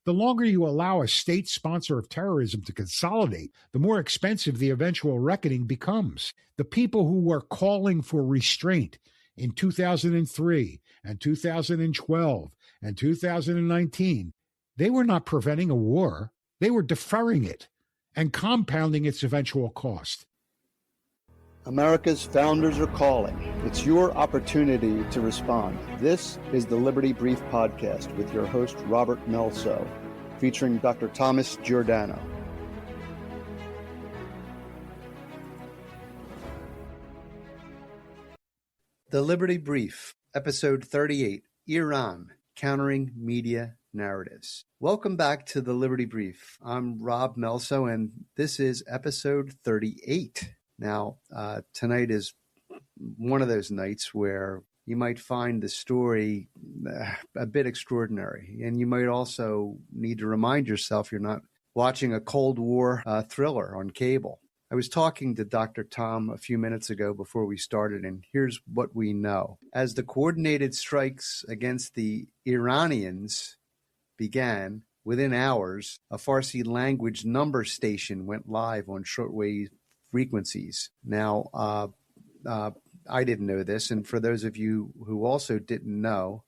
The longer you allow a state sponsor of terrorism to consolidate, the more expensive the eventual reckoning becomes. The people who were calling for restraint in 2003 and 2012 and 2019, they were not preventing a war. They were deferring it and compounding its eventual cost. America's founders are calling. It's your opportunity to respond. This is the Liberty Brief Podcast with your host, Robert Melso, featuring Dr. Thomas Giordano. The Liberty Brief, Episode 38, Iran, Countering Media Narratives. Welcome back to the Liberty Brief. I'm Rob Melso, and this is Episode 38. Now, tonight is one of those nights where you might find the story a bit extraordinary, and you might also need to remind yourself you're not watching a Cold War thriller on cable. I was talking to Dr. Tom a few minutes ago before we started, and here's what we know. As the coordinated strikes against the Iranians began, within hours, a Farsi language number station went live on shortwave frequencies. Now, I didn't know this, and for those of you who also didn't know,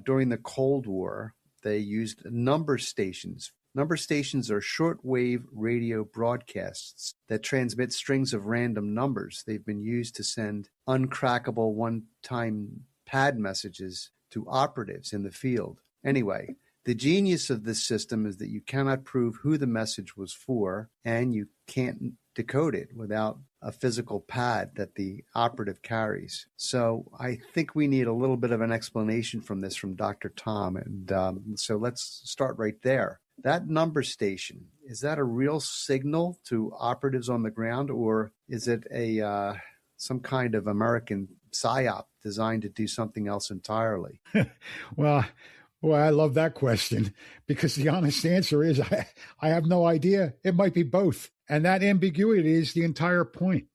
during the Cold War, they used number stations. Number stations are shortwave radio broadcasts that transmit strings of random numbers. They've been used to send uncrackable one-time pad messages to operatives in the field. Anyway, the genius of this system is that you cannot prove who the message was for, and you can't decode it without a physical pad that the operative carries. So I think we need a little bit of an explanation from this from Dr. Tom. And so let's start right there. That number station, is that a real signal to operatives on the ground, or is it a some kind of American psyop designed to do something else entirely? Well, I love that question, because the honest answer is I have no idea. It might be both. And that ambiguity is the entire point.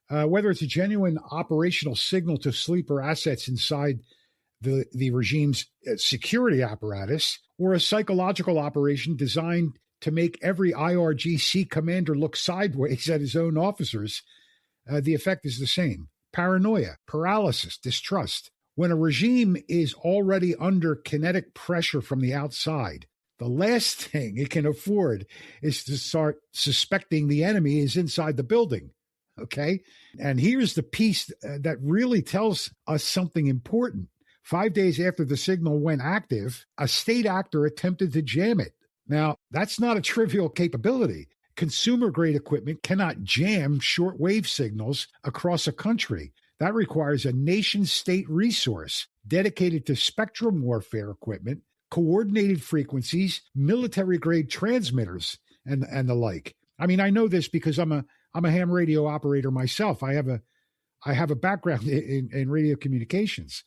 Whether it's a genuine operational signal to sleeper assets inside the regime's security apparatus, or a psychological operation designed to make every IRGC commander look sideways at his own officers, the effect is the same. Paranoia, paralysis, distrust. When a regime is already under kinetic pressure from the outside, the last thing it can afford is to start suspecting the enemy is inside the building. Okay? And here's the piece that really tells us something important. 5 days after the signal went active, a state actor attempted to jam it. Now, that's not a trivial capability. Consumer-grade equipment cannot jam shortwave signals across a country. That requires a nation-state resource dedicated to spectrum warfare equipment, coordinated frequencies, military-grade transmitters, and the like. I mean, I know this because I'm a ham radio operator myself. I have a background in radio communications.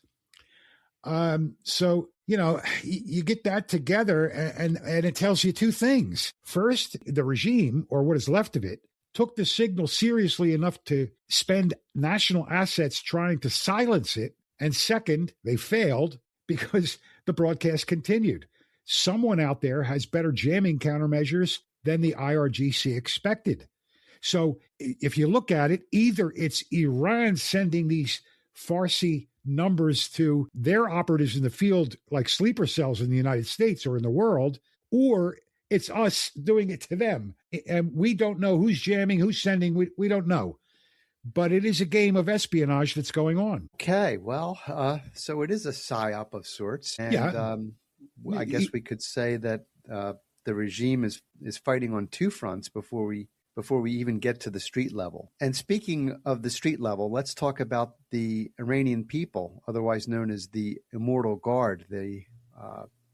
So, you know, you get that together and it tells you two things. First, the regime, or what is left of it, took the signal seriously enough to spend national assets trying to silence it. And second, they failed because the broadcast continued. Someone out there has better jamming countermeasures than the IRGC expected. So if you look at it, either it's Iran sending these Farsi numbers to their operatives in the field, like sleeper cells in the United States or in the world, or it's us doing it to them. And we don't know who's jamming, who's sending. We don't know. But it is a game of espionage that's going on. Okay, well, so it is a psyop of sorts. And yeah. I guess we could say that the regime is fighting on two fronts before we even get to the street level. And speaking of the street level, let's talk about the Iranian people, otherwise known as the Immortal Guard, the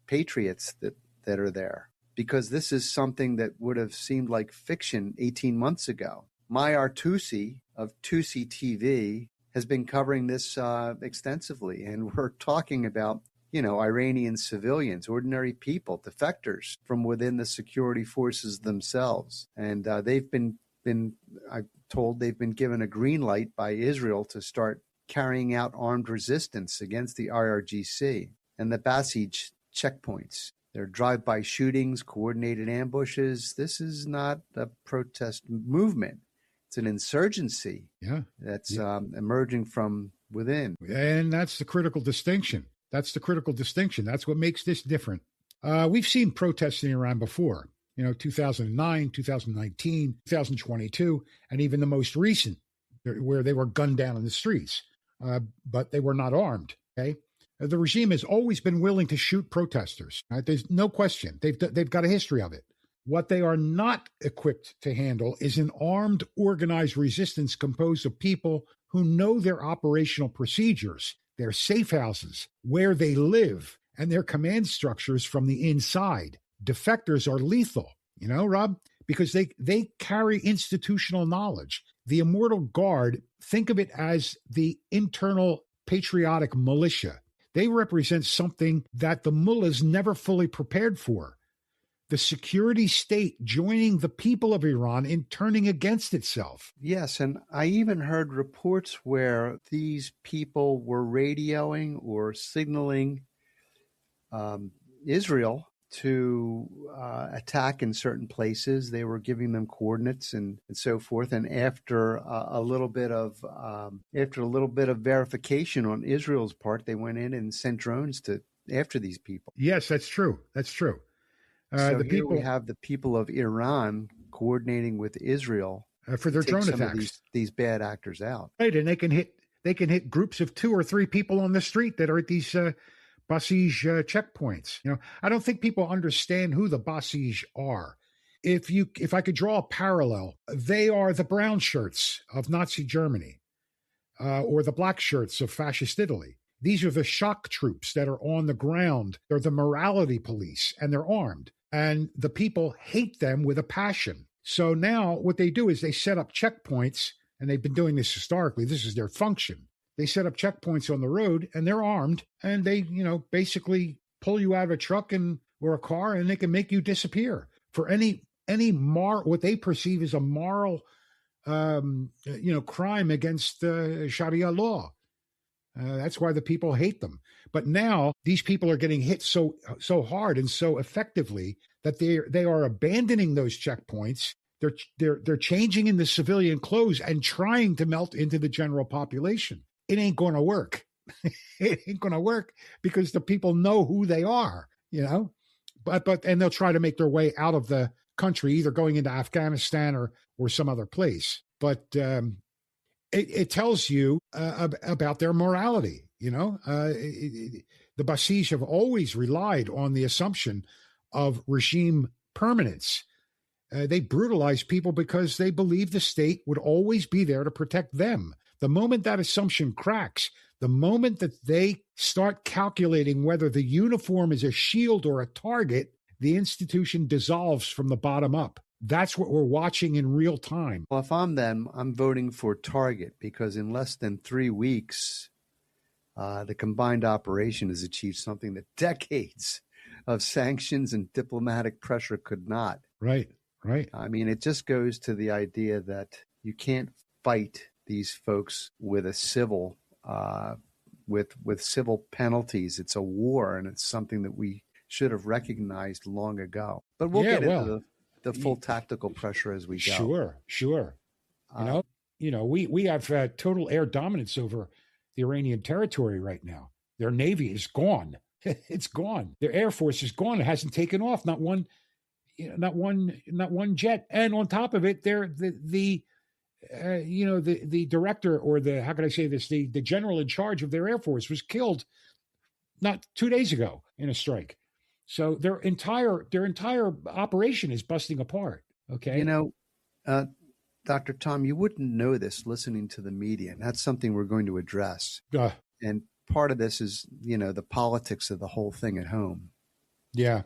patriots that are there. Because this is something that would have seemed like fiction 18 months ago. Mayar Tusi of Tusi TV has been covering this extensively, and we're talking about, Iranian civilians, ordinary people, defectors from within the security forces themselves. And they've been I'm told they've been given a green light by Israel to start carrying out armed resistance against the IRGC and the Basij checkpoints. There are drive-by shootings, coordinated ambushes. This is not a protest movement. It's an insurgency that's emerging from within. And that's the critical distinction. That's what makes this different. We've seen protests in Iran before, 2009, 2019, 2022, and even the most recent, where they were gunned down in the streets, but they were not armed. Okay, the regime has always been willing to shoot protesters. Right? There's no question. They've got a history of it. What they are not equipped to handle is an armed, organized resistance composed of people who know their operational procedures, their safe houses, where they live, and their command structures from the inside. Defectors are lethal, Rob, because they carry institutional knowledge. The Immortal Guard, think of it as the internal patriotic militia. They represent something that the mullahs never fully prepared for. The security state joining the people of Iran in turning against itself. Yes, and I even heard reports where these people were radioing or signaling Israel to attack in certain places. They were giving them coordinates and so forth. And after a little bit of verification on Israel's part, they went in and sent drones after these people. Yes, that's true. So we have the people of Iran coordinating with Israel for their drone attacks. These bad actors out, right? And they can hit groups of 2 or 3 people on the street that are at these Basij checkpoints. I don't think people understand who the Basij are. If I could draw a parallel, they are the brown shirts of Nazi Germany, or the black shirts of fascist Italy. These are the shock troops that are on the ground. They're the morality police, and they're armed. And the people hate them with a passion. So now what they do is they set up checkpoints, and they've been doing this historically. This is their function. They set up checkpoints on the road, and they're armed, and they, basically pull you out of a truck or a car, and they can make you disappear for any what they perceive as a moral, crime against Sharia law. That's why the people hate them. But now these people are getting hit so hard and so effectively that they are abandoning those checkpoints. They're changing into civilian clothes and trying to melt into the general population. It ain't going to work. It ain't going to work because the people know who they are, But they'll try to make their way out of the country, either going into Afghanistan or some other place. But it tells you about their morality. The Basij have always relied on the assumption of regime permanence. They brutalize people because they believe the state would always be there to protect them. The moment that assumption cracks, the moment that they start calculating whether the uniform is a shield or a target, the institution dissolves from the bottom up. That's what we're watching in real time. Well, if I'm them, I'm voting for Target because in less than 3 weeks, the combined operation has achieved something that decades of sanctions and diplomatic pressure could not. Right. I mean, it just goes to the idea that you can't fight these folks with a civil, with civil penalties. It's a war, and it's something that we should have recognized long ago. But we'll get into the full tactical pressure as we go. Sure. We have total air dominance over the Iranian territory right now. Their Navy is gone. It's gone. Their Air Force is gone. It hasn't taken off. Not one jet. And on top of it, the director, or the general in charge of their Air Force was killed not 2 days ago in a strike. So their entire operation is busting apart. Okay. Dr. Tom, you wouldn't know this listening to the media, and that's something we're going to address. And part of this is, the politics of the whole thing at home. Yeah.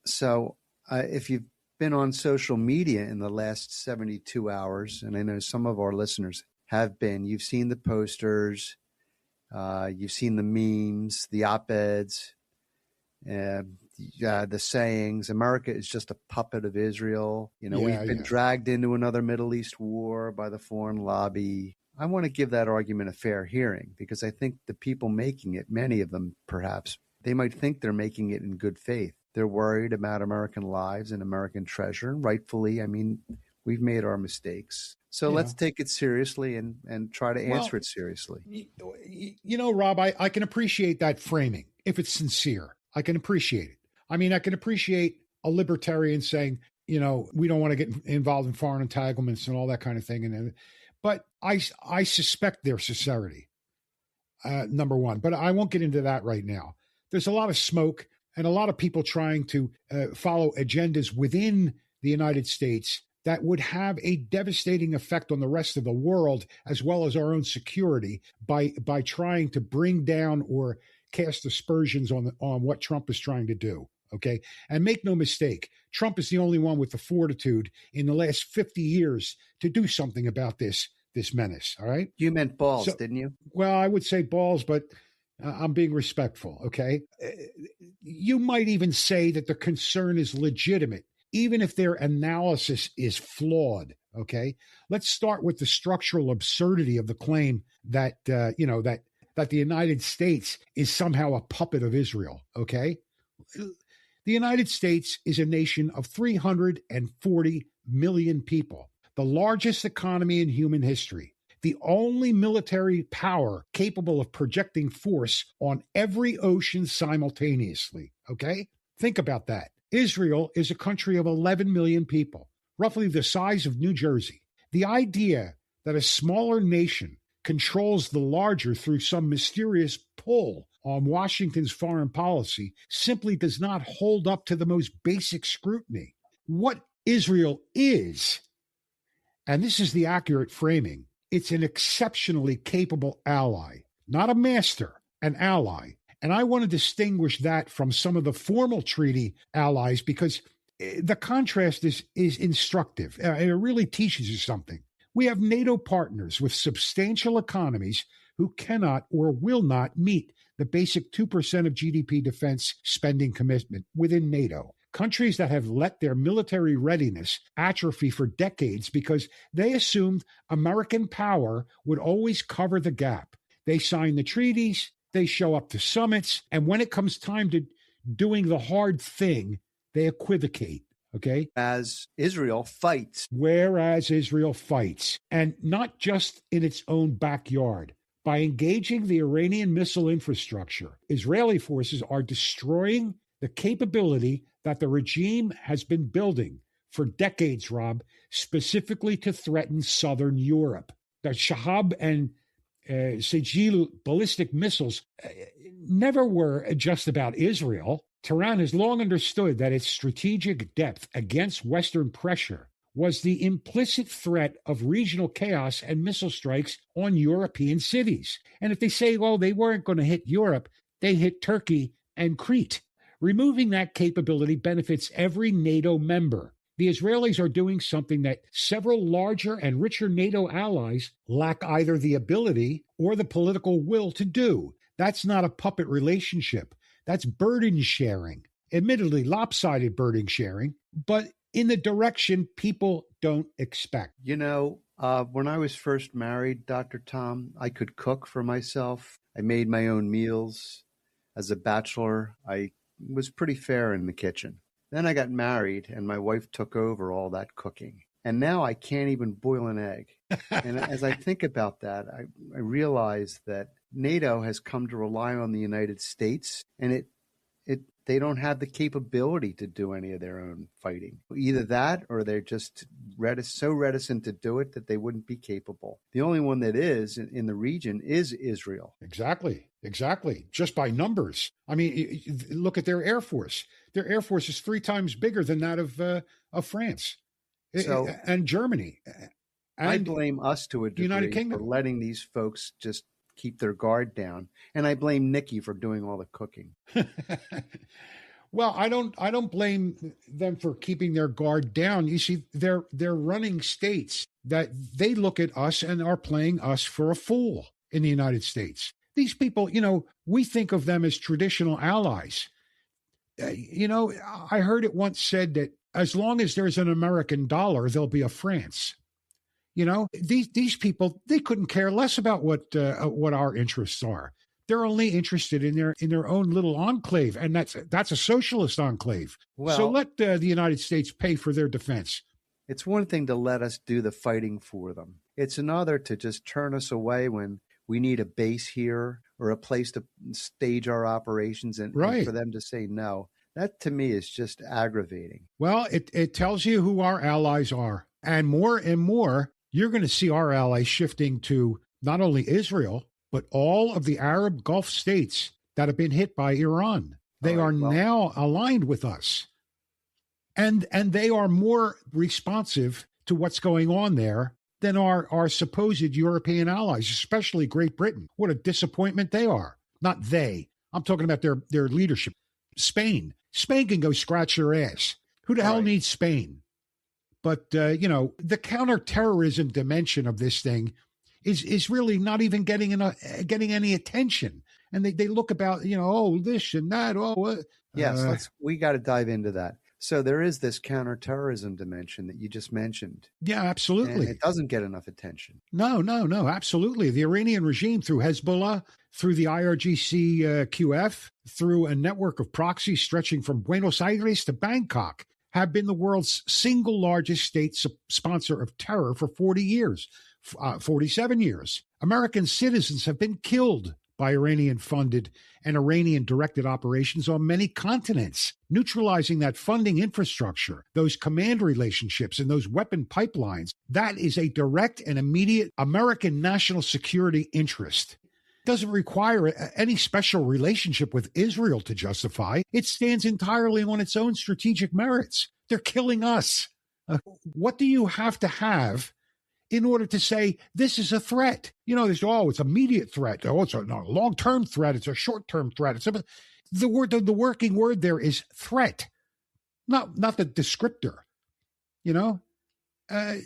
So if you've been on social media in the last 72 hours, and I know some of our listeners have been, you've seen the posters, you've seen the memes, the op-eds, the sayings, America is just a puppet of Israel. We've been dragged into another Middle East war by the foreign lobby. I want to give that argument a fair hearing because I think the people making it, many of them perhaps they might think they're making it in good faith. They're worried about American lives and American treasure. And rightfully, I mean, we've made our mistakes. So let's take it seriously and try to answer it seriously. Rob, I can appreciate that framing if it's sincere. I can appreciate it. I mean, I can appreciate a libertarian saying, we don't want to get involved in foreign entanglements and all that kind of thing. But I suspect their sincerity, number one. But I won't get into that right now. There's a lot of smoke and a lot of people trying to follow agendas within the United States that would have a devastating effect on the rest of the world, as well as our own security, by trying to bring down or cast aspersions on what Trump is trying to do. Okay. And make no mistake, Trump is the only one with the fortitude in the last 50 years to do something about this menace. All right. You meant balls, didn't you? Well, I would say balls, but I'm being respectful. Okay. You might even say that the concern is legitimate, even if their analysis is flawed. Okay. Let's start with the structural absurdity of the claim that, that the United States is somehow a puppet of Israel. Okay. The United States is a nation of 340 million people, the largest economy in human history, the only military power capable of projecting force on every ocean simultaneously. Okay? Think about that. Israel is a country of 11 million people, roughly the size of New Jersey. The idea that a smaller nation controls the larger through some mysterious pull on Washington's foreign policy simply does not hold up to the most basic scrutiny. What Israel is, and this is the accurate framing, it's an exceptionally capable ally, not a master, an ally. And I want to distinguish that from some of the formal treaty allies because the contrast is instructive. It really teaches you something. We have NATO partners with substantial economies who cannot or will not meet the basic 2% of GDP defense spending commitment within NATO. Countries that have let their military readiness atrophy for decades because they assumed American power would always cover the gap. They sign the treaties, they show up to summits, and when it comes time to doing the hard thing, they equivocate. Okay. As Israel fights. Whereas Israel fights, and not just in its own backyard. By engaging the Iranian missile infrastructure, Israeli forces are destroying the capability that the regime has been building for decades, Rob, specifically to threaten southern Europe. The Shahab and Sejil ballistic missiles never were just about Israel. Tehran has long understood that its strategic depth against Western pressure was the implicit threat of regional chaos and missile strikes on European cities. And if they say, well, they weren't going to hit Europe, they hit Turkey and Crete. Removing that capability benefits every NATO member. The Israelis are doing something that several larger and richer NATO allies lack either the ability or the political will to do. That's not a puppet relationship. That's burden sharing. Admittedly, lopsided burden sharing, but in the direction people don't expect. When I was first married, Dr. Tom, I could cook for myself. I made my own meals. As a bachelor, I was pretty fair in the kitchen. Then I got married, and my wife took over all that cooking. And now I can't even boil an egg. And as I think about that, I realize that NATO has come to rely on the United States, and they don't have the capability to do any of their own fighting. Either that or they're just so reticent to do it that they wouldn't be capable. The only one that is in the region is Israel. Exactly. Just by numbers. I mean, look at their Air Force. Their Air Force is 3 times bigger than that of France and Germany. And I blame us to a degree for letting these folks just keep their guard down. And I blame Nikki for doing all the cooking. Well, I don't blame them for keeping their guard down. You see, they're running states that they look at us and are playing us for a fool in the United States. These people, we think of them as traditional allies. I heard it once said that as long as there's an American dollar, there'll be a France. These people, they couldn't care less about what our interests are. They're only interested in their own little enclave, and that's a socialist enclave. Well, so let the United States pay for their defense. It's one thing to let us do the fighting for them. It's another to just turn us away when we need a base here or a place to stage our operations, and for them to say no. That to me is just aggravating. Well, it tells you who our allies are. And more, you're going to see our allies shifting to not only Israel, but all of the Arab Gulf states that have been hit by Iran. They are now aligned with us. And they are more responsive to what's going on there than our supposed European allies, especially Great Britain. What a disappointment they are. Not they. I'm talking about their leadership. Spain can go scratch their ass. Who the hell needs Spain? But, the counterterrorism dimension of this thing is really not even getting any attention. And they look about, this and that. Yes, we got to dive into that. So there is this counterterrorism dimension that you just mentioned. Yeah, absolutely. And it doesn't get enough attention. No, absolutely. The Iranian regime, through Hezbollah, through the IRGC QF, through a network of proxies stretching from Buenos Aires to Bangkok, have been the world's single largest state sponsor of terror for 47 years. American citizens have been killed by Iranian-funded and Iranian-directed operations on many continents, neutralizing that funding infrastructure, those command relationships, and those weapon pipelines. That is a direct and immediate American national security interest. It doesn't require any special relationship with Israel to justify. It stands entirely on its own strategic merits. They're killing us. What do you have to have in order to say this is a threat? It's an immediate threat. It's a long-term threat. It's a short-term threat. The working word there is threat, not the descriptor.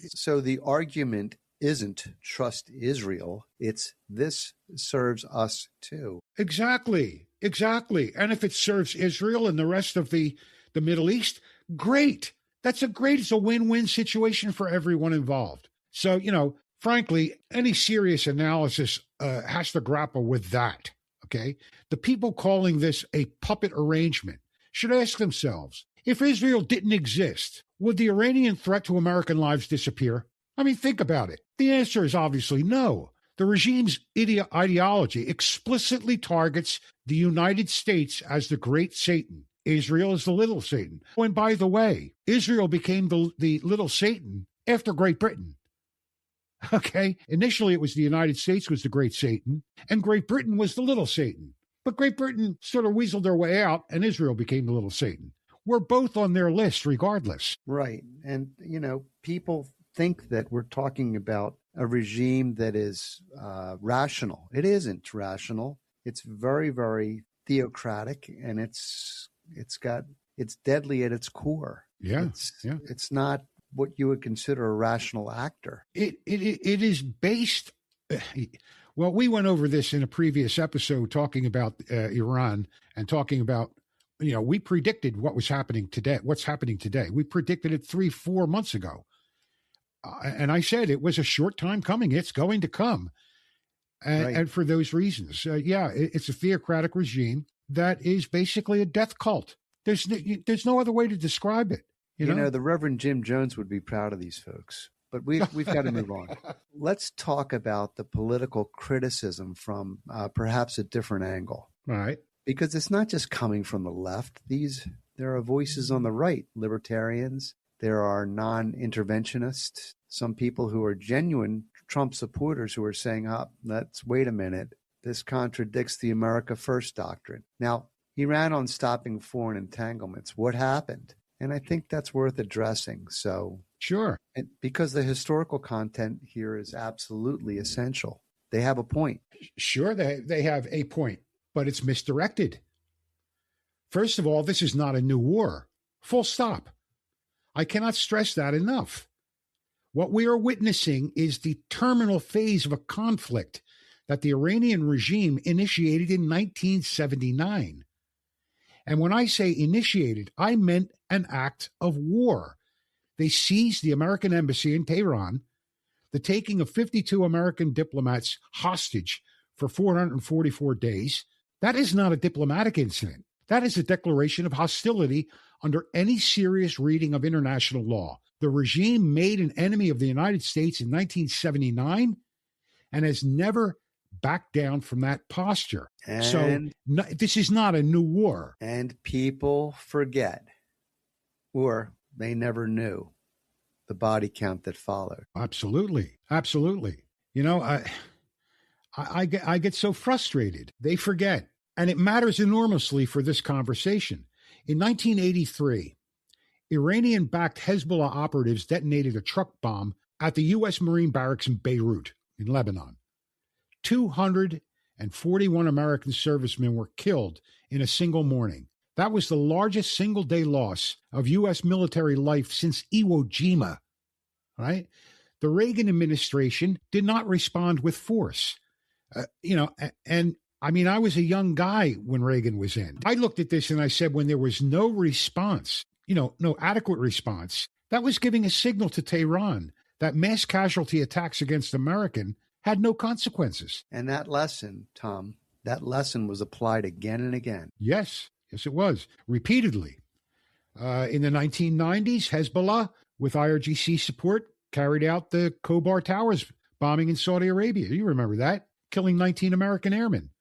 So the argument isn't trust Israel. It's this serves us too. Exactly. And if it serves Israel and the rest of the Middle East, great. It's a win-win situation for everyone involved. So, frankly, any serious analysis has to grapple with that, okay? The people calling this a puppet arrangement should ask themselves, if Israel didn't exist, would the Iranian threat to American lives disappear? I mean, think about it. The answer is obviously no. The regime's ideology explicitly targets the United States as the great Satan. Israel is the little Satan. Oh, and by the way, Israel became the little Satan after Great Britain. Okay, initially it was the United States was the great Satan, and Great Britain was the little Satan. But Great Britain sort of weaseled their way out, and Israel became the little Satan. We're both on their list regardless. Right. And, people think that we're talking about a regime that is rational. It isn't rational. It's very, very theocratic, and it's deadly at its core. Yeah. It's not what you would consider a rational actor. It is based. Well, we went over this in a previous episode talking about Iran and talking about, we predicted what's happening today. We predicted it 3-4 months ago. And I said it was a short time coming. It's going to come. And for those reasons, it's a theocratic regime that is basically a death cult. There's no other way to describe it. The Reverend Jim Jones would be proud of these folks, but we've got to move on. Let's talk about the political criticism from perhaps a different angle. All right. Because it's not just coming from the left. There are voices on the right, libertarians. There are non-interventionists, some people who are genuine Trump supporters who are saying, wait a minute, this contradicts the America First doctrine. Now, he ran on stopping foreign entanglements. What happened? And I think that's worth addressing. So, sure. And because the historical content here is absolutely essential. They have a point. Sure, they have a point, but it's misdirected. First of all, this is not a new war. Full stop. I cannot stress that enough. What we are witnessing is the terminal phase of a conflict that the Iranian regime initiated in 1979. And when I say initiated, I meant an act of war. They seized the American embassy in Tehran, the taking of 52 American diplomats hostage for 444 days. That is not a diplomatic incident. That is a declaration of hostility under any serious reading of international law. The regime made an enemy of the United States in 1979 and has never backed down from that posture. This is not a new war. And people forget, or they never knew, the body count that followed. Absolutely. Absolutely. You know, I get so frustrated. They forget. And it matters enormously for this conversation. In 1983, Iranian-backed Hezbollah operatives detonated a truck bomb at the U.S. Marine barracks in Beirut, in Lebanon. 241 American servicemen were killed in a single morning. That was the largest single-day loss of U.S. military life since Iwo Jima, right? The Reagan administration did not respond with force. I was a young guy when Reagan was in. I looked at this and I said, when there was no response, no adequate response, that was giving a signal to Tehran that mass casualty attacks against American had no consequences. And that lesson, Tom, was applied again and again. Yes, it was, repeatedly. In the 1990s, Hezbollah, with IRGC support, carried out the Khobar Towers bombing in Saudi Arabia. You remember that, killing 19 American airmen.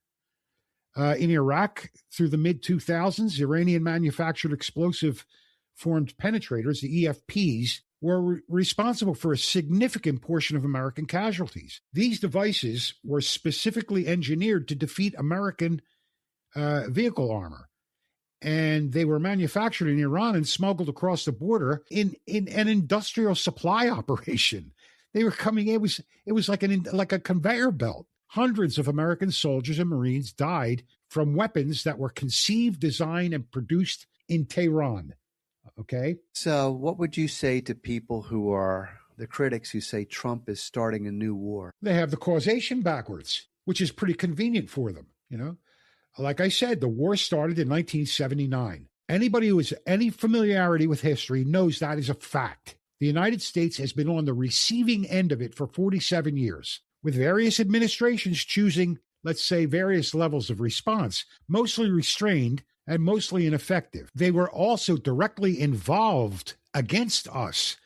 In Iraq, through the mid-2000s, Iranian-manufactured explosive-formed penetrators, the EFPs, were responsible for a significant portion of American casualties. These devices were specifically engineered to defeat American vehicle armor, and they were manufactured in Iran and smuggled across the border in an industrial supply operation. They were coming. It was like a conveyor belt. Hundreds of American soldiers and Marines died from weapons that were conceived, designed, and produced in Tehran. Okay? So what would you say to people who are the critics who say Trump is starting a new war? They have the causation backwards, which is pretty convenient for them, Like I said, the war started in 1979. Anybody who has any familiarity with history knows that is a fact. The United States has been on the receiving end of it for 47 years. With various administrations choosing, let's say, various levels of response, mostly restrained and mostly ineffective. They were also directly involved against us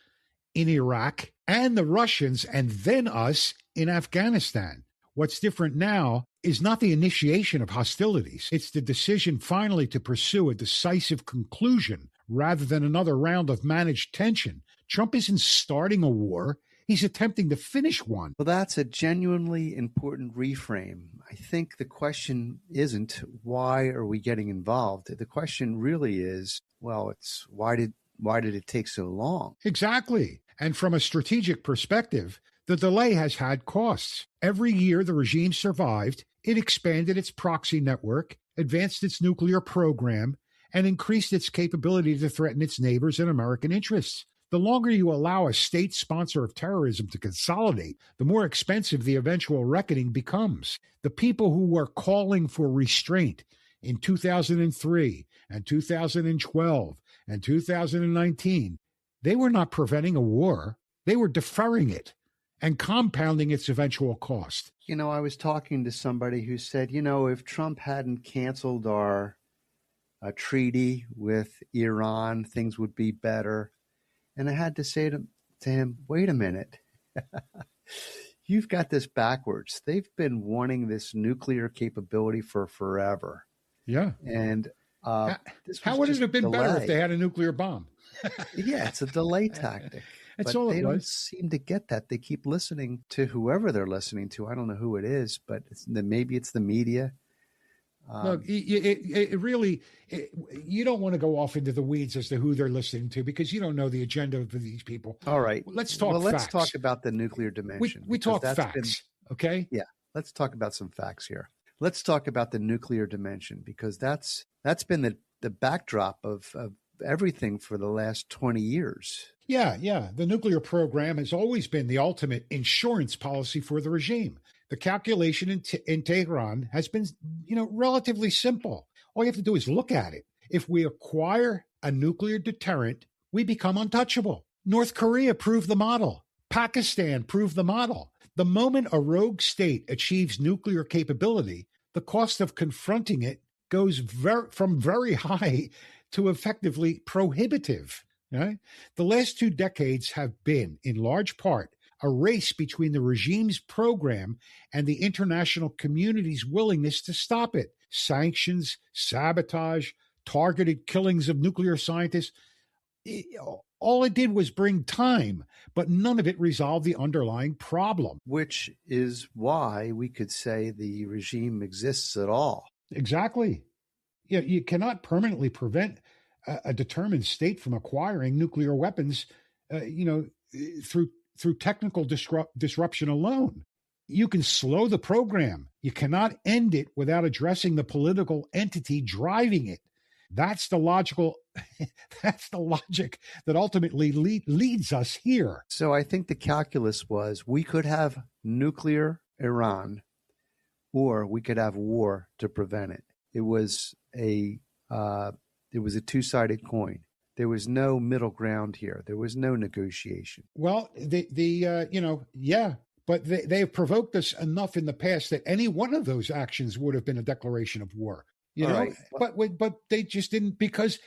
in Iraq and the Russians and then us in Afghanistan. What's different now is not the initiation of hostilities. It's the decision finally to pursue a decisive conclusion rather than another round of managed tension. Trump isn't starting a war. He's attempting to finish one. Well, that's a genuinely important reframe. I think the question isn't why are we getting involved? The question really is, it's why did it take so long? Exactly. And from a strategic perspective, the delay has had costs. Every year the regime survived, it expanded its proxy network, advanced its nuclear program, and increased its capability to threaten its neighbors and American interests. The longer you allow a state sponsor of terrorism to consolidate, the more expensive the eventual reckoning becomes. The people who were calling for restraint in 2003 and 2012 and 2019, they were not preventing a war. They were deferring it and compounding its eventual cost. I was talking to somebody who said, if Trump hadn't canceled our treaty with Iran, things would be better. And I had to say to him, wait a minute. You've got this backwards. They've been wanting this nuclear capability for forever. Yeah. And how would it have been better if they had a nuclear bomb? Yeah, it's a delay tactic. That's but all they don't seem to get that. They keep listening to whoever they're listening to. I don't know who it is, but maybe it's the media. Look, it really, you don't want to go off into the weeds as to who they're listening to because you don't know the agenda of these people. All right. Let's talk facts. Let's talk about the nuclear dimension. We talk facts, okay? Yeah. Let's talk about some facts here. Let's talk about the nuclear dimension because that's been the backdrop of everything for the last 20 years. Yeah. The nuclear program has always been the ultimate insurance policy for the regime. The calculation in Tehran has been, relatively simple. All you have to do is look at it. If we acquire a nuclear deterrent, we become untouchable. North Korea proved the model. Pakistan proved the model. The moment a rogue state achieves nuclear capability, the cost of confronting it goes from very high to effectively prohibitive. Right? The last 2 decades have been, in large part, a race between the regime's program and the international community's willingness to stop it. Sanctions, sabotage, targeted killings of nuclear scientists. All it did was bring time, but none of it resolved the underlying problem. Which is why we could say the regime exists at all. Exactly. You cannot permanently prevent a determined state from acquiring nuclear weapons, through technical disruption alone. You can slow the program. You cannot end it without addressing the political entity driving it. That's the logic that ultimately leads us here. So I think the calculus was we could have nuclear Iran, or we could have war to prevent it. It was a two-sided coin. There was no middle ground here. There was no negotiation. Well, but they have provoked us enough in the past that any one of those actions would have been a declaration of war. Right. But they just didn't, because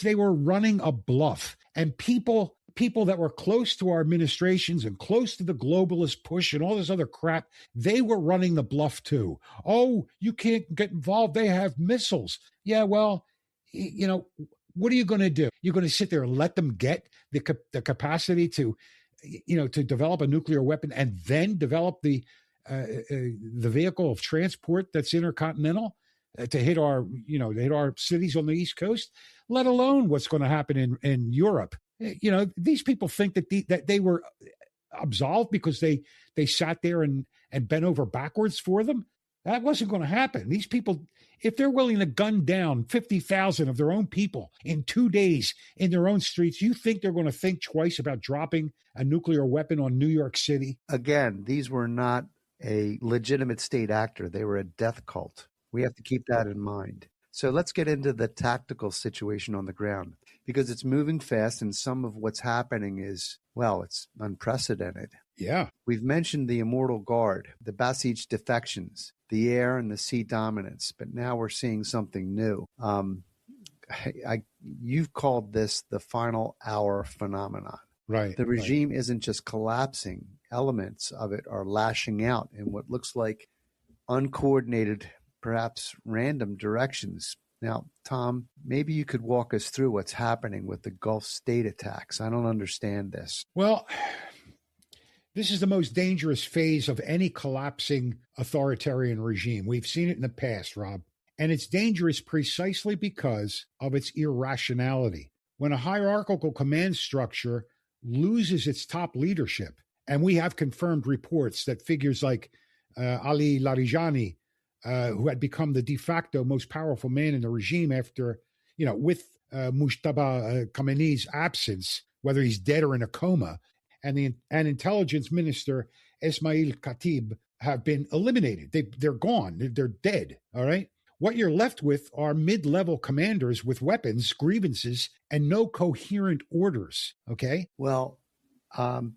they were running a bluff, and people that were close to our administrations and close to the globalist push and all this other crap, they were running the bluff too. Oh, you can't get involved. They have missiles. Yeah, well, what are you going to do? You're going to sit there and let them get the capacity to develop a nuclear weapon and then develop the vehicle of transport that's intercontinental to hit our cities on the East Coast, let alone what's going to happen in Europe. These people think that they were absolved because they sat there and bent over backwards for them. That wasn't going to happen. These people, if they're willing to gun down 50,000 of their own people in 2 days in their own streets, you think they're going to think twice about dropping a nuclear weapon on New York City? Again, these were not a legitimate state actor. They were a death cult. We have to keep that in mind. So let's get into the tactical situation on the ground, because it's moving fast, and some of what's happening is, well, it's unprecedented. Yeah. We've mentioned the Immortal Guard, the Basij defections, the air and the sea dominance, but now we're seeing something new. You've called this the final hour phenomenon. Right. The regime isn't just collapsing. Elements of it are lashing out in what looks like uncoordinated, perhaps random directions. Now, Tom, maybe you could walk us through what's happening with the Gulf state attacks. I don't understand this. Well, this is the most dangerous phase of any collapsing authoritarian regime. We've seen it in the past, Rob. And it's dangerous precisely because of its irrationality. When a hierarchical command structure loses its top leadership, and we have confirmed reports that figures like Ali Larijani, who had become the de facto most powerful man in the regime after, with Mujtaba Khamenei's absence, whether he's dead or in a coma, and intelligence minister Ismail Khatib have been eliminated. They're gone. They're dead. All right. What you're left with are mid-level commanders with weapons, grievances, and no coherent orders. Okay. Well, in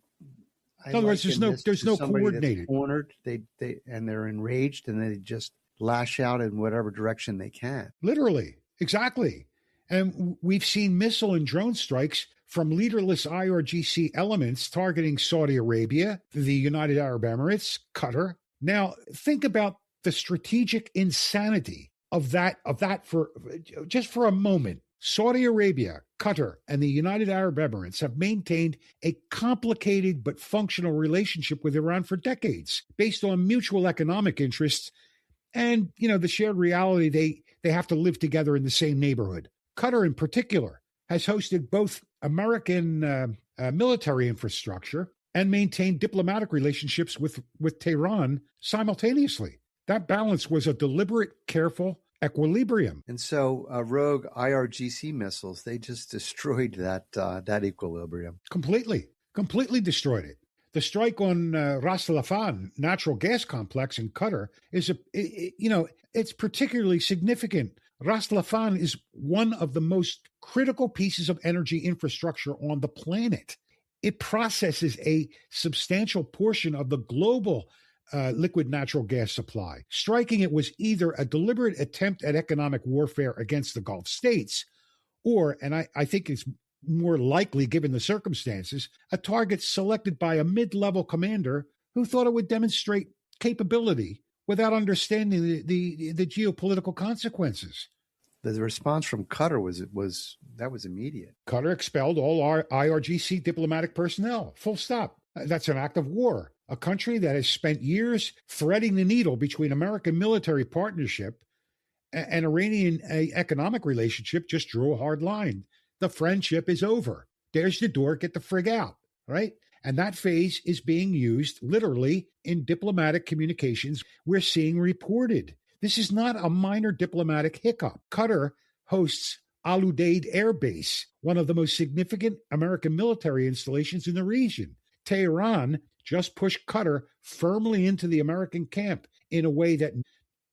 other words, there's no coordinated. Cornered, they're enraged, and they just lash out in whatever direction they can. Literally, exactly. And we've seen missile and drone strikes from leaderless IRGC elements targeting Saudi Arabia, the United Arab Emirates, Qatar. Now, think about the strategic insanity of that for a moment. Saudi Arabia, Qatar, and the United Arab Emirates have maintained a complicated but functional relationship with Iran for decades, based on mutual economic interests and, the shared reality they have to live together in the same neighborhood. Qatar, in particular, has hosted both American military infrastructure and maintained diplomatic relationships with Tehran simultaneously. That balance was a deliberate, careful equilibrium. And so rogue IRGC missiles, they just destroyed that equilibrium. Completely destroyed it. The strike on Ras Laffan natural gas complex in Qatar is it's particularly significant. Ras Laffan is one of the most critical pieces of energy infrastructure on the planet. It processes a substantial portion of the global liquid natural gas supply. Striking it was either a deliberate attempt at economic warfare against the Gulf states, or, and I think it's more likely given the circumstances, a target selected by a mid-level commander who thought it would demonstrate capability without understanding the geopolitical consequences. The response from Qatar was immediate. Qatar expelled all our IRGC diplomatic personnel. Full stop. That's an act of war. A country that has spent years threading the needle between American military partnership and Iranian economic relationship just drew a hard line. The friendship is over. There's the door. Get the frig out, right? And that phase is being used literally in diplomatic communications we're seeing reported. This is not a minor diplomatic hiccup. Qatar hosts Al Udeid Air Base, one of the most significant American military installations in the region. Tehran just pushed Qatar firmly into the American camp in a way that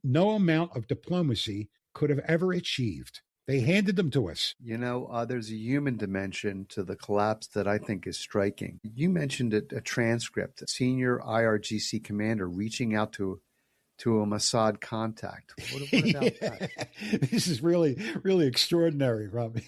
no amount of diplomacy could have ever achieved. They handed them to us. You know, there's a human dimension to the collapse that I think is striking. You mentioned a transcript, a senior IRGC commander reaching out to a Mossad contact. What about that? This is really, really extraordinary, Rob.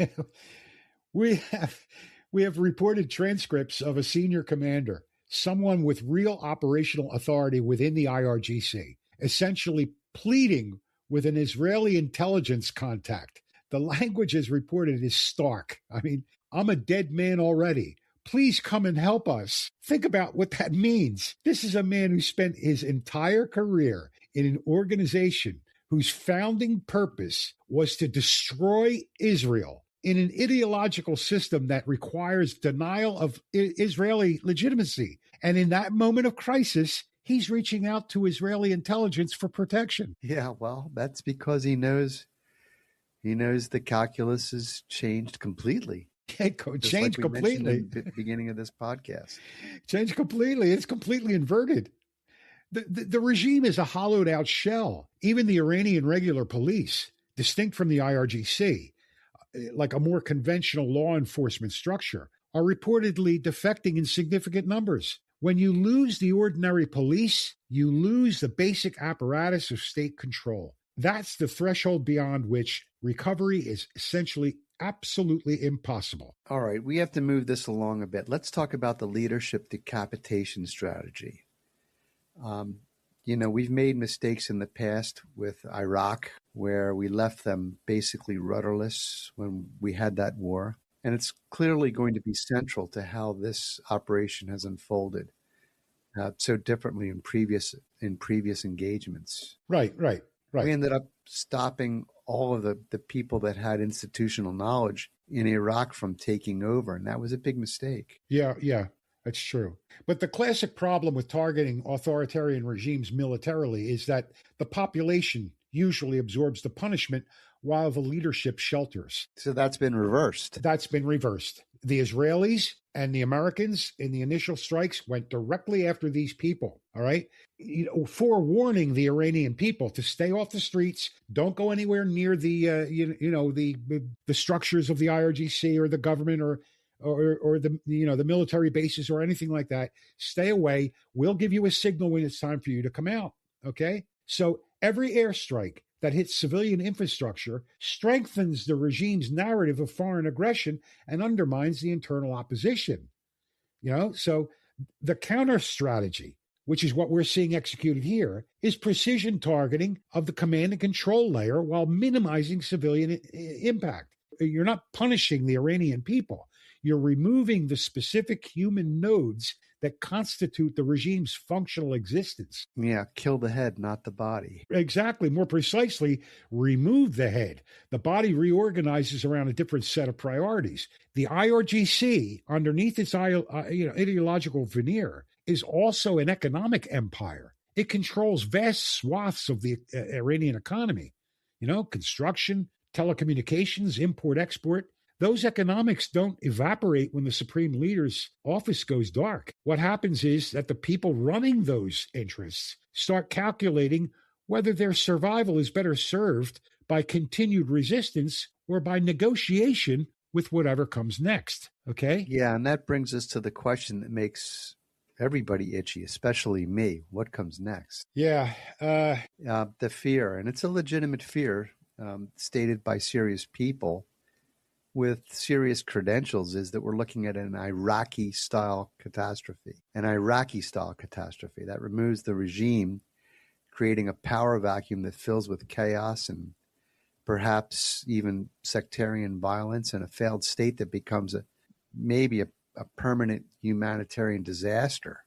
We have reported transcripts of a senior commander, someone with real operational authority within the IRGC, essentially pleading with an Israeli intelligence contact. The language as reported is stark. I mean, I'm a dead man already. Please come and help us. Think about what that means. This is a man who spent his entire career in an organization whose founding purpose was to destroy Israel in an ideological system that requires denial of Israeli legitimacy. And in that moment of crisis, he's reaching out to Israeli intelligence for protection. Yeah, well, that's because he knows the calculus has changed completely. Changed completely. At the beginning of this podcast. Changed completely. It's completely inverted. The regime is a hollowed out shell. Even the Iranian regular police, distinct from the IRGC, like a more conventional law enforcement structure, are reportedly defecting in significant numbers. When you lose the ordinary police, you lose the basic apparatus of state control. That's the threshold beyond which recovery is essentially absolutely impossible. All right, we have to move this along a bit. Let's talk about the leadership decapitation strategy. We've made mistakes in the past with Iraq, where we left them basically rudderless when we had that war. And it's clearly going to be central to how this operation has unfolded so differently in previous engagements. Right. We ended up stopping all of the people that had institutional knowledge in Iraq from taking over, and that was a big mistake. Yeah, that's true. But the classic problem with targeting authoritarian regimes militarily is that the population usually absorbs the punishment while the leadership shelters. So that's been reversed. The Israelis and the Americans in the initial strikes went directly after these people, all right? Forewarning the Iranian people to stay off the streets, don't go anywhere near the structures of the IRGC or the government or the military bases or anything like that. Stay away. We'll give you a signal when it's time for you to come out, okay? So every airstrike that hits civilian infrastructure strengthens the regime's narrative of foreign aggression and undermines the internal opposition. So the counter strategy, which is what we're seeing executed here, is precision targeting of the command and control layer while minimizing civilian impact. You're not punishing the Iranian people. You're removing the specific human nodes that constitute the regime's functional existence. Yeah, kill the head, not the body. Exactly. More precisely, remove the head. The body reorganizes around a different set of priorities. The IRGC, underneath its ideological veneer, is also an economic empire. It controls vast swaths of the Iranian economy. Construction, telecommunications, import-export. Those economics don't evaporate when the supreme leader's office goes dark. What happens is that the people running those interests start calculating whether their survival is better served by continued resistance or by negotiation with whatever comes next. Okay? Yeah, and that brings us to the question that makes everybody itchy, especially me. What comes next? Yeah. The fear, and it's a legitimate fear stated by serious people with serious credentials, is that we're looking at an Iraqi-style catastrophe. An Iraqi-style catastrophe that removes the regime, creating a power vacuum that fills with chaos and perhaps even sectarian violence, and a failed state that becomes maybe a permanent humanitarian disaster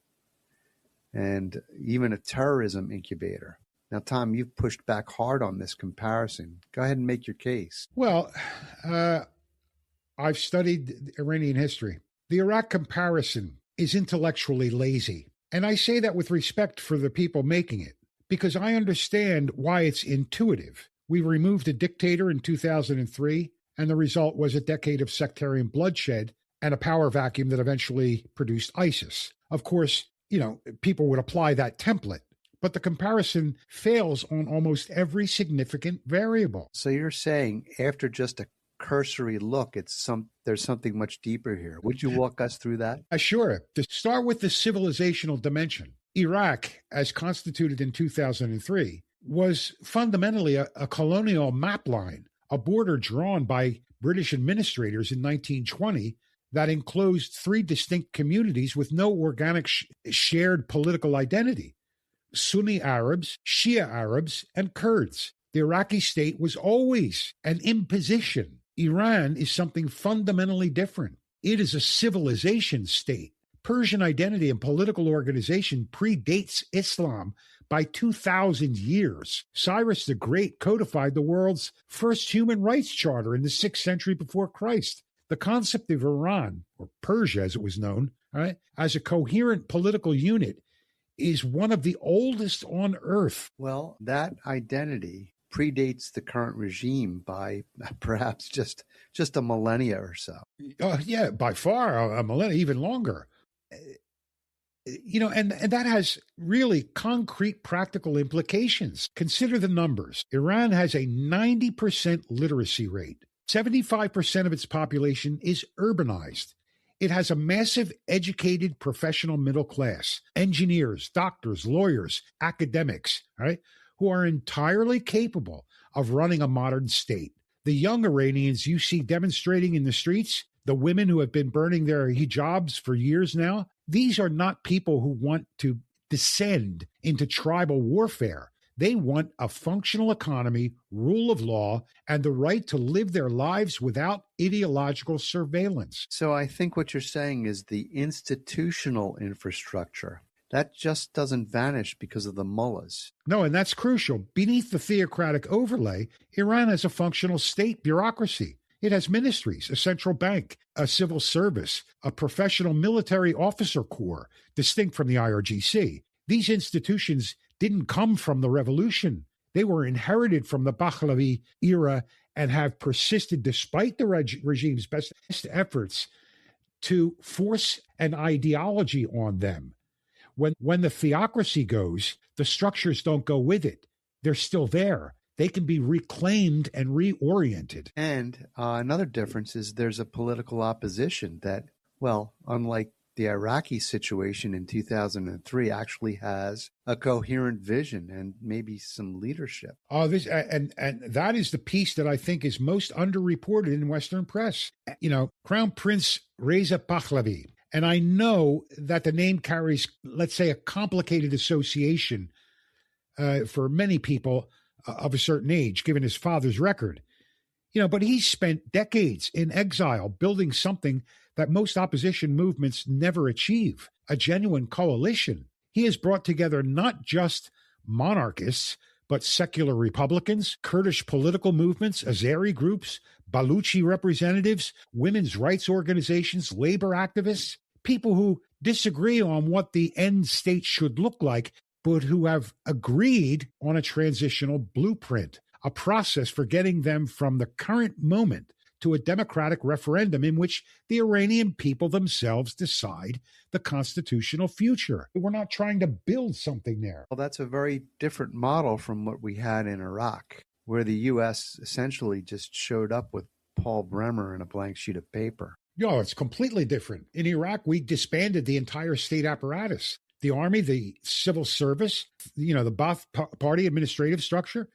and even a terrorism incubator. Now, Tom, you've pushed back hard on this comparison. Go ahead and make your case. Well, I've studied Iranian history. The Iraq comparison is intellectually lazy. And I say that with respect for the people making it, because I understand why it's intuitive. We removed a dictator in 2003, and the result was a decade of sectarian bloodshed and a power vacuum that eventually produced ISIS. Of course, people would apply that template, but the comparison fails on almost every significant variable. So you're saying after just a cursory look, there's something much deeper here. Would you walk us through that? Sure. To start with the civilizational dimension, Iraq, as constituted in 2003, was fundamentally a colonial map line, a border drawn by British administrators in 1920 that enclosed three distinct communities with no organic shared political identity: Sunni Arabs, Shia Arabs, and Kurds. The Iraqi state was always an imposition. Iran is something fundamentally different. It is a civilization state. Persian identity and political organization predates Islam by 2,000 years. Cyrus the Great codified the world's first human rights charter in the 6th century before Christ. The concept of Iran, or Persia as it was known, right, as a coherent political unit is one of the oldest on earth. Well, that identity predates the current regime by perhaps just a millennia or so. Yeah, by far a millennia, even longer. And that has really concrete practical implications. Consider the numbers. Iran has a 90% literacy rate. 75% of its population is urbanized. It has a massive educated professional middle class, engineers, doctors, lawyers, academics, right, who are entirely capable of running a modern state. The young Iranians you see demonstrating in the streets, the women who have been burning their hijabs for years now, these are not people who want to descend into tribal warfare. They want a functional economy, rule of law, and the right to live their lives without ideological surveillance. So I think what you're saying is the institutional infrastructure, that just doesn't vanish because of the mullahs. No, and that's crucial. Beneath the theocratic overlay, Iran has a functional state bureaucracy. It has ministries, a central bank, a civil service, a professional military officer corps, distinct from the IRGC. These institutions didn't come from the revolution. They were inherited from the Pahlavi era and have persisted despite the regime's best efforts to force an ideology on them. When the theocracy goes, the structures don't go with it. They're still there. They can be reclaimed and reoriented. And another difference is there's a political opposition that, well, unlike the Iraqi situation in 2003, actually has a coherent vision and maybe some leadership. And that is the piece that I think is most underreported in Western press. Crown Prince Reza Pahlavi. And I know that the name carries, let's say, a complicated association for many people of a certain age, given his father's record. But he's spent decades in exile building something that most opposition movements never achieve, a genuine coalition. He has brought together not just monarchists, but secular Republicans, Kurdish political movements, Azeri groups, Baluchi representatives, women's rights organizations, labor activists, people who disagree on what the end state should look like, but who have agreed on a transitional blueprint, a process for getting them from the current moment to a democratic referendum in which the Iranian people themselves decide the constitutional future. We're not trying to build something there. Well, that's a very different model from what we had in Iraq, where the U.S. essentially just showed up with Paul Bremer and a blank sheet of paper. No, it's completely different. In Iraq, we disbanded the entire state apparatus, the army, the civil service, the Ba'ath Party administrative structure,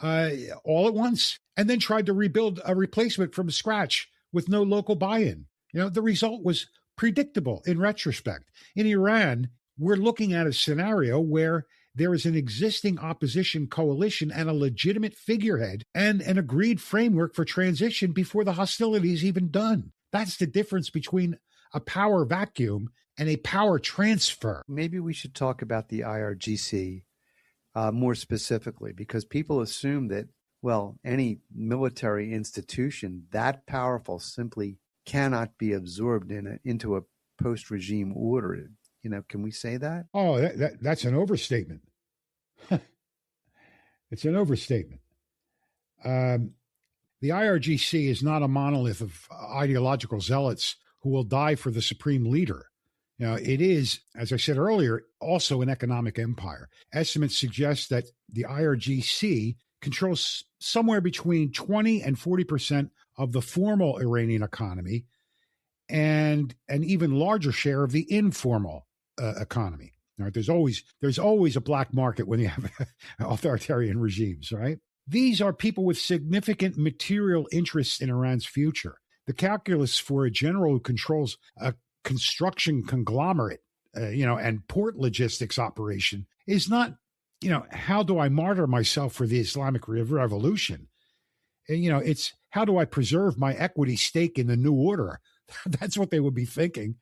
all at once, and then tried to rebuild a replacement from scratch with no local buy-in. The result was predictable in retrospect. In Iran, we're looking at a scenario where there is an existing opposition coalition and a legitimate figurehead and an agreed framework for transition before the hostility is even done. That's the difference between a power vacuum and a power transfer. Maybe we should talk about the IRGC more specifically, because people assume that, well, any military institution that powerful simply cannot be absorbed into a post-regime order. Can we say that? Oh, that's an overstatement. It's an overstatement. The IRGC is not a monolith of ideological zealots who will die for the supreme leader. It is, as I said earlier, also an economic empire. Estimates suggest that the IRGC controls somewhere between 20 and 40% of the formal Iranian economy and an even larger share of the informal economy. Right? There's always a black market when you have authoritarian regimes, right? These are people with significant material interests in Iran's future. The calculus for a general who controls a construction conglomerate, and port logistics operation is not, how do I martyr myself for the Islamic Revolution? It's how do I preserve my equity stake in the new order? That's what they would be thinking.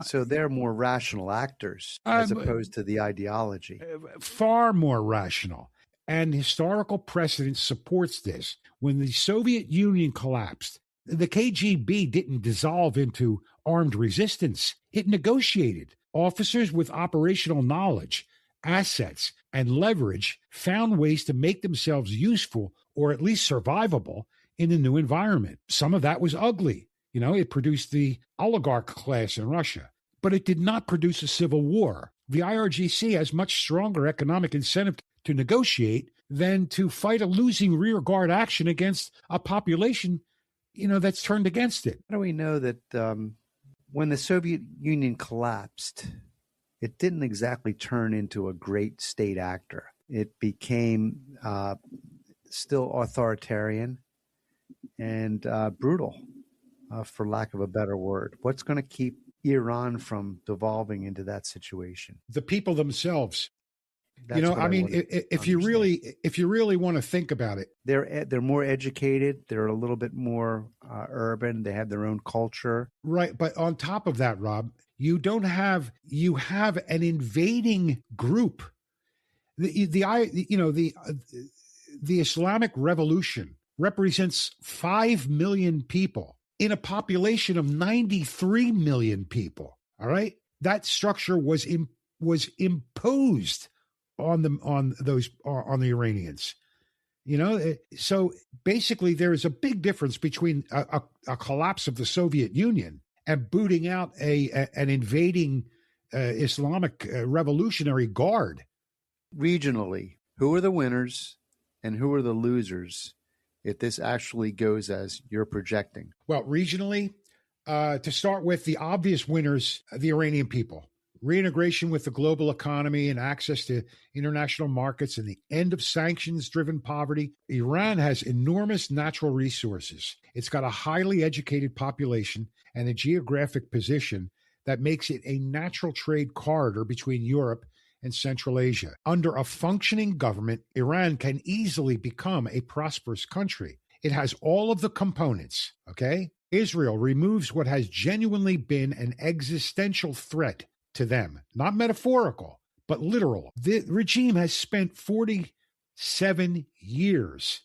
So they're more rational actors as opposed to the ideology. Far more rational. And historical precedent supports this. When the Soviet Union collapsed, the KGB didn't dissolve into armed resistance. It negotiated. Officers with operational knowledge, assets, and leverage found ways to make themselves useful or at least survivable in the new environment. Some of that was ugly. It produced the oligarch class in Russia, but it did not produce a civil war. The IRGC has much stronger economic incentive to negotiate than to fight a losing rearguard action against a population, that's turned against it. How do we know that when the Soviet Union collapsed, it didn't exactly turn into a great state actor? It became still authoritarian and brutal, for lack of a better word. What's going to keep Iran from devolving into that situation? The people themselves. If you really want to think about it, they're more educated. They're a little bit more urban. They have their own culture, right? But on top of that, Rob, you have an invading group. The Islamic Revolution represents 5 million people in a population of 93 million people. All right, that structure was imposed on the Iranians. So basically there is a big difference between a collapse of the Soviet Union and booting out an invading Islamic Revolutionary Guard. Regionally, who are the winners and who are the losers if this actually goes as you're projecting? Well, regionally, to start with, the obvious winners, the Iranian people. Reintegration with the global economy and access to international markets and the end of sanctions-driven poverty. Iran has enormous natural resources. It's got a highly educated population and a geographic position that makes it a natural trade corridor between Europe and Central Asia. Under a functioning government, Iran can easily become a prosperous country. It has all of the components, okay? Israel removes what has genuinely been an existential threat to them, not metaphorical, but literal. The regime has spent 47 years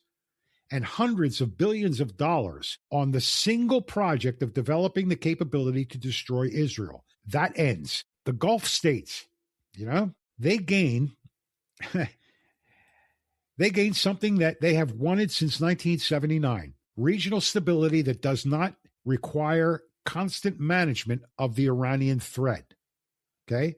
and hundreds of billions of dollars on the single project of developing the capability to destroy Israel. That ends. The Gulf states, they gain something that they have wanted since 1979, regional stability that does not require constant management of the Iranian threat. Okay.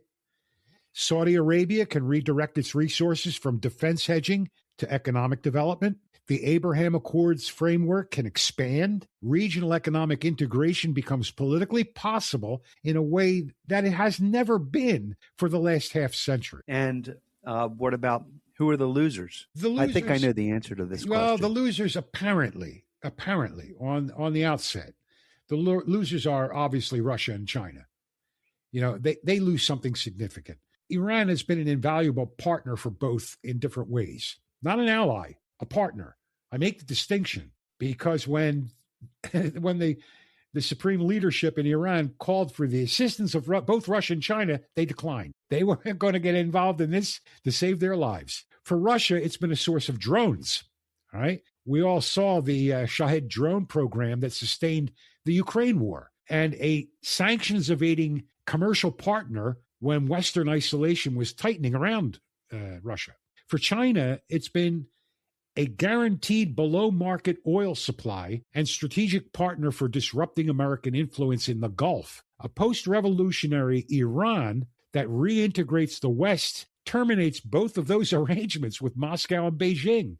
Saudi Arabia can redirect its resources from defense hedging to economic development. The Abraham Accords framework can expand. Regional economic integration becomes politically possible in a way that it has never been for the last half century. And what about who are the losers? I think I know the answer to this question. Well, the losers apparently, on the outset, the losers are obviously Russia and China. They lose something significant. Iran has been an invaluable partner for both in different ways. Not an ally, a partner. I make the distinction because when the supreme leadership in Iran called for the assistance of both Russia and China, they declined. They weren't going to get involved in this to save their lives. For Russia, it's been a source of drones. All right. We all saw the Shahed drone program that sustained the Ukraine war, and a sanctions evading commercial partner when Western isolation was tightening around Russia. For China, it's been a guaranteed below-market oil supply and strategic partner for disrupting American influence in the Gulf. A post-revolutionary Iran that reintegrates the West terminates both of those arrangements with Moscow and Beijing.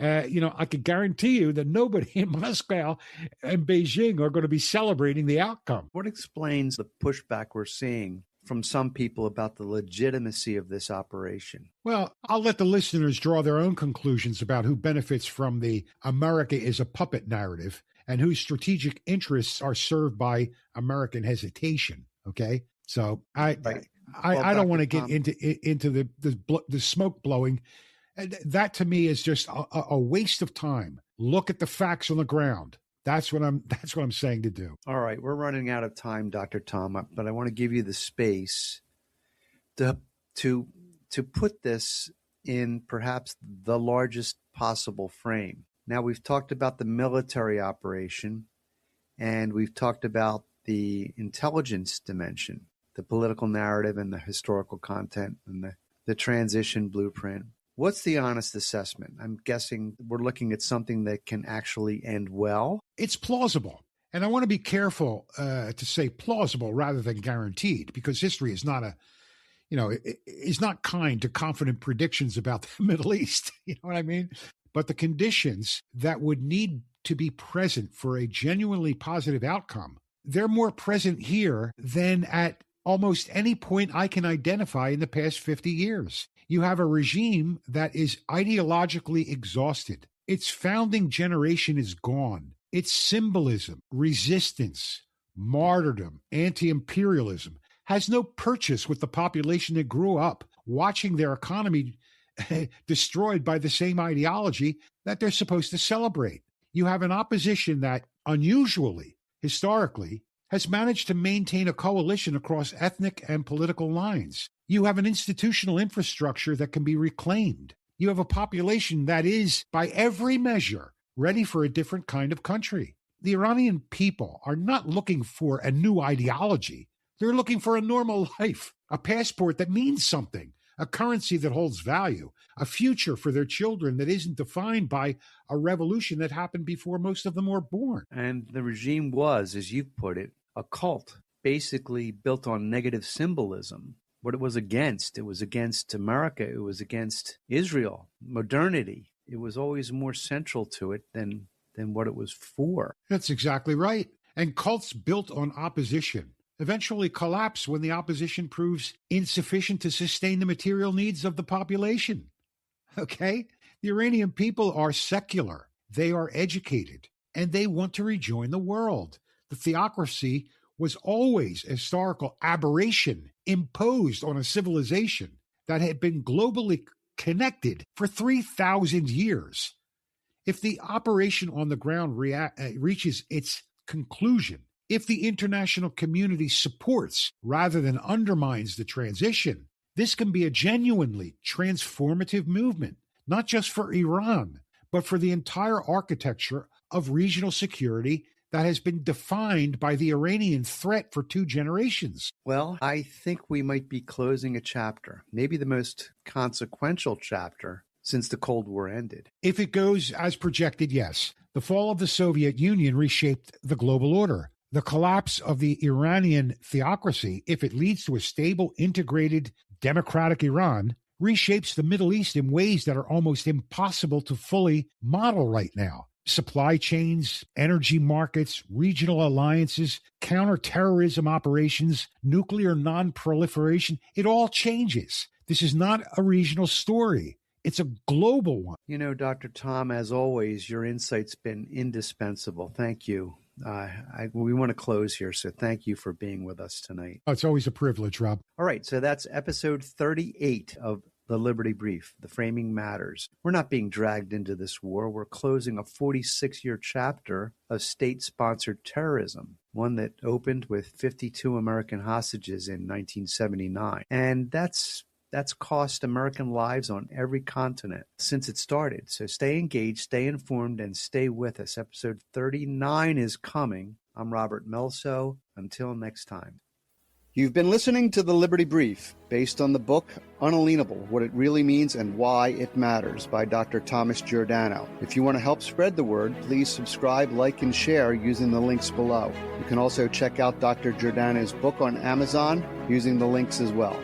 I could guarantee you that nobody in Moscow and Beijing are going to be celebrating the outcome. What explains the pushback we're seeing from some people about the legitimacy of this operation? Well, I'll let the listeners draw their own conclusions about who benefits from the America is a puppet narrative and whose strategic interests are served by American hesitation. Okay, so I don't want to get into the smoke blowing. That to me is just a waste of time. Look at the facts on the ground. That's what I'm saying to do. All right, we're running out of time, Dr. Tom, but I want to give you the space to put this in perhaps the largest possible frame. Now, we've talked about the military operation, and we've talked about the intelligence dimension, the political narrative and the historical content and the transition blueprint. What's the honest assessment? I'm guessing we're looking at something that can actually end well. It's plausible. And I want to be careful to say plausible rather than guaranteed, because history is not is not kind to confident predictions about the Middle East. You know what I mean? But the conditions that would need to be present for a genuinely positive outcome, they're more present here than at almost any point I can identify in the past 50 years. You have a regime that is ideologically exhausted. Its founding generation is gone. Its symbolism, resistance, martyrdom, anti-imperialism has no purchase with the population that grew up watching their economy destroyed by the same ideology that they're supposed to celebrate. You have an opposition that unusually, historically, has managed to maintain a coalition across ethnic and political lines. You have an institutional infrastructure that can be reclaimed. You have a population that is, by every measure, ready for a different kind of country. The Iranian people are not looking for a new ideology. They're looking for a normal life, a passport that means something, a currency that holds value, a future for their children that isn't defined by a revolution that happened before most of them were born. And the regime was, as you put it, a cult, basically built on negative symbolism. What it was against America, it was against Israel, modernity. It was always more central to it than what it was for. That's exactly right. And cults built on opposition eventually collapse when the opposition proves insufficient to sustain the material needs of the population. Okay? The Iranian people are secular. They are educated, and they want to rejoin the world. The theocracy was always a historical aberration imposed on a civilization that had been globally connected for 3,000 years. If the operation on the ground reaches its conclusion, if the international community supports rather than undermines the transition, this can be a genuinely transformative movement, not just for Iran, but for the entire architecture of regional security that has been defined by the Iranian threat for 2 generations. Well, I think we might be closing a chapter, maybe the most consequential chapter since the Cold War ended. If it goes as projected, yes. The fall of the Soviet Union reshaped the global order. The collapse of the Iranian theocracy, if it leads to a stable, integrated, democratic Iran, reshapes the Middle East in ways that are almost impossible to fully model right now. Supply chains, energy markets, regional alliances, counterterrorism operations, nuclear non-proliferation, it all changes. This is not a regional story. It's a global one. You know, Dr. Tom, as always, your insight's been indispensable. Thank you. We want to close here, so thank you for being with us tonight. Oh, it's always a privilege, Rob. All right, so that's episode 38 of The Liberty Brief, The Framing Matters. We're not being dragged into this war. We're closing a 46-year chapter of state-sponsored terrorism, one that opened with 52 American hostages in 1979. And that's cost American lives on every continent since it started. So stay engaged, stay informed, and stay with us. Episode 39 is coming. I'm Robert Melso. Until next time. You've been listening to The Liberty Brief, based on the book Unalienable, What It Really Means and Why It Matters by Dr. Thomas Giordano. If you want to help spread the word, please subscribe, like, and share using the links below. You can also check out Dr. Giordano's book on Amazon using the links as well.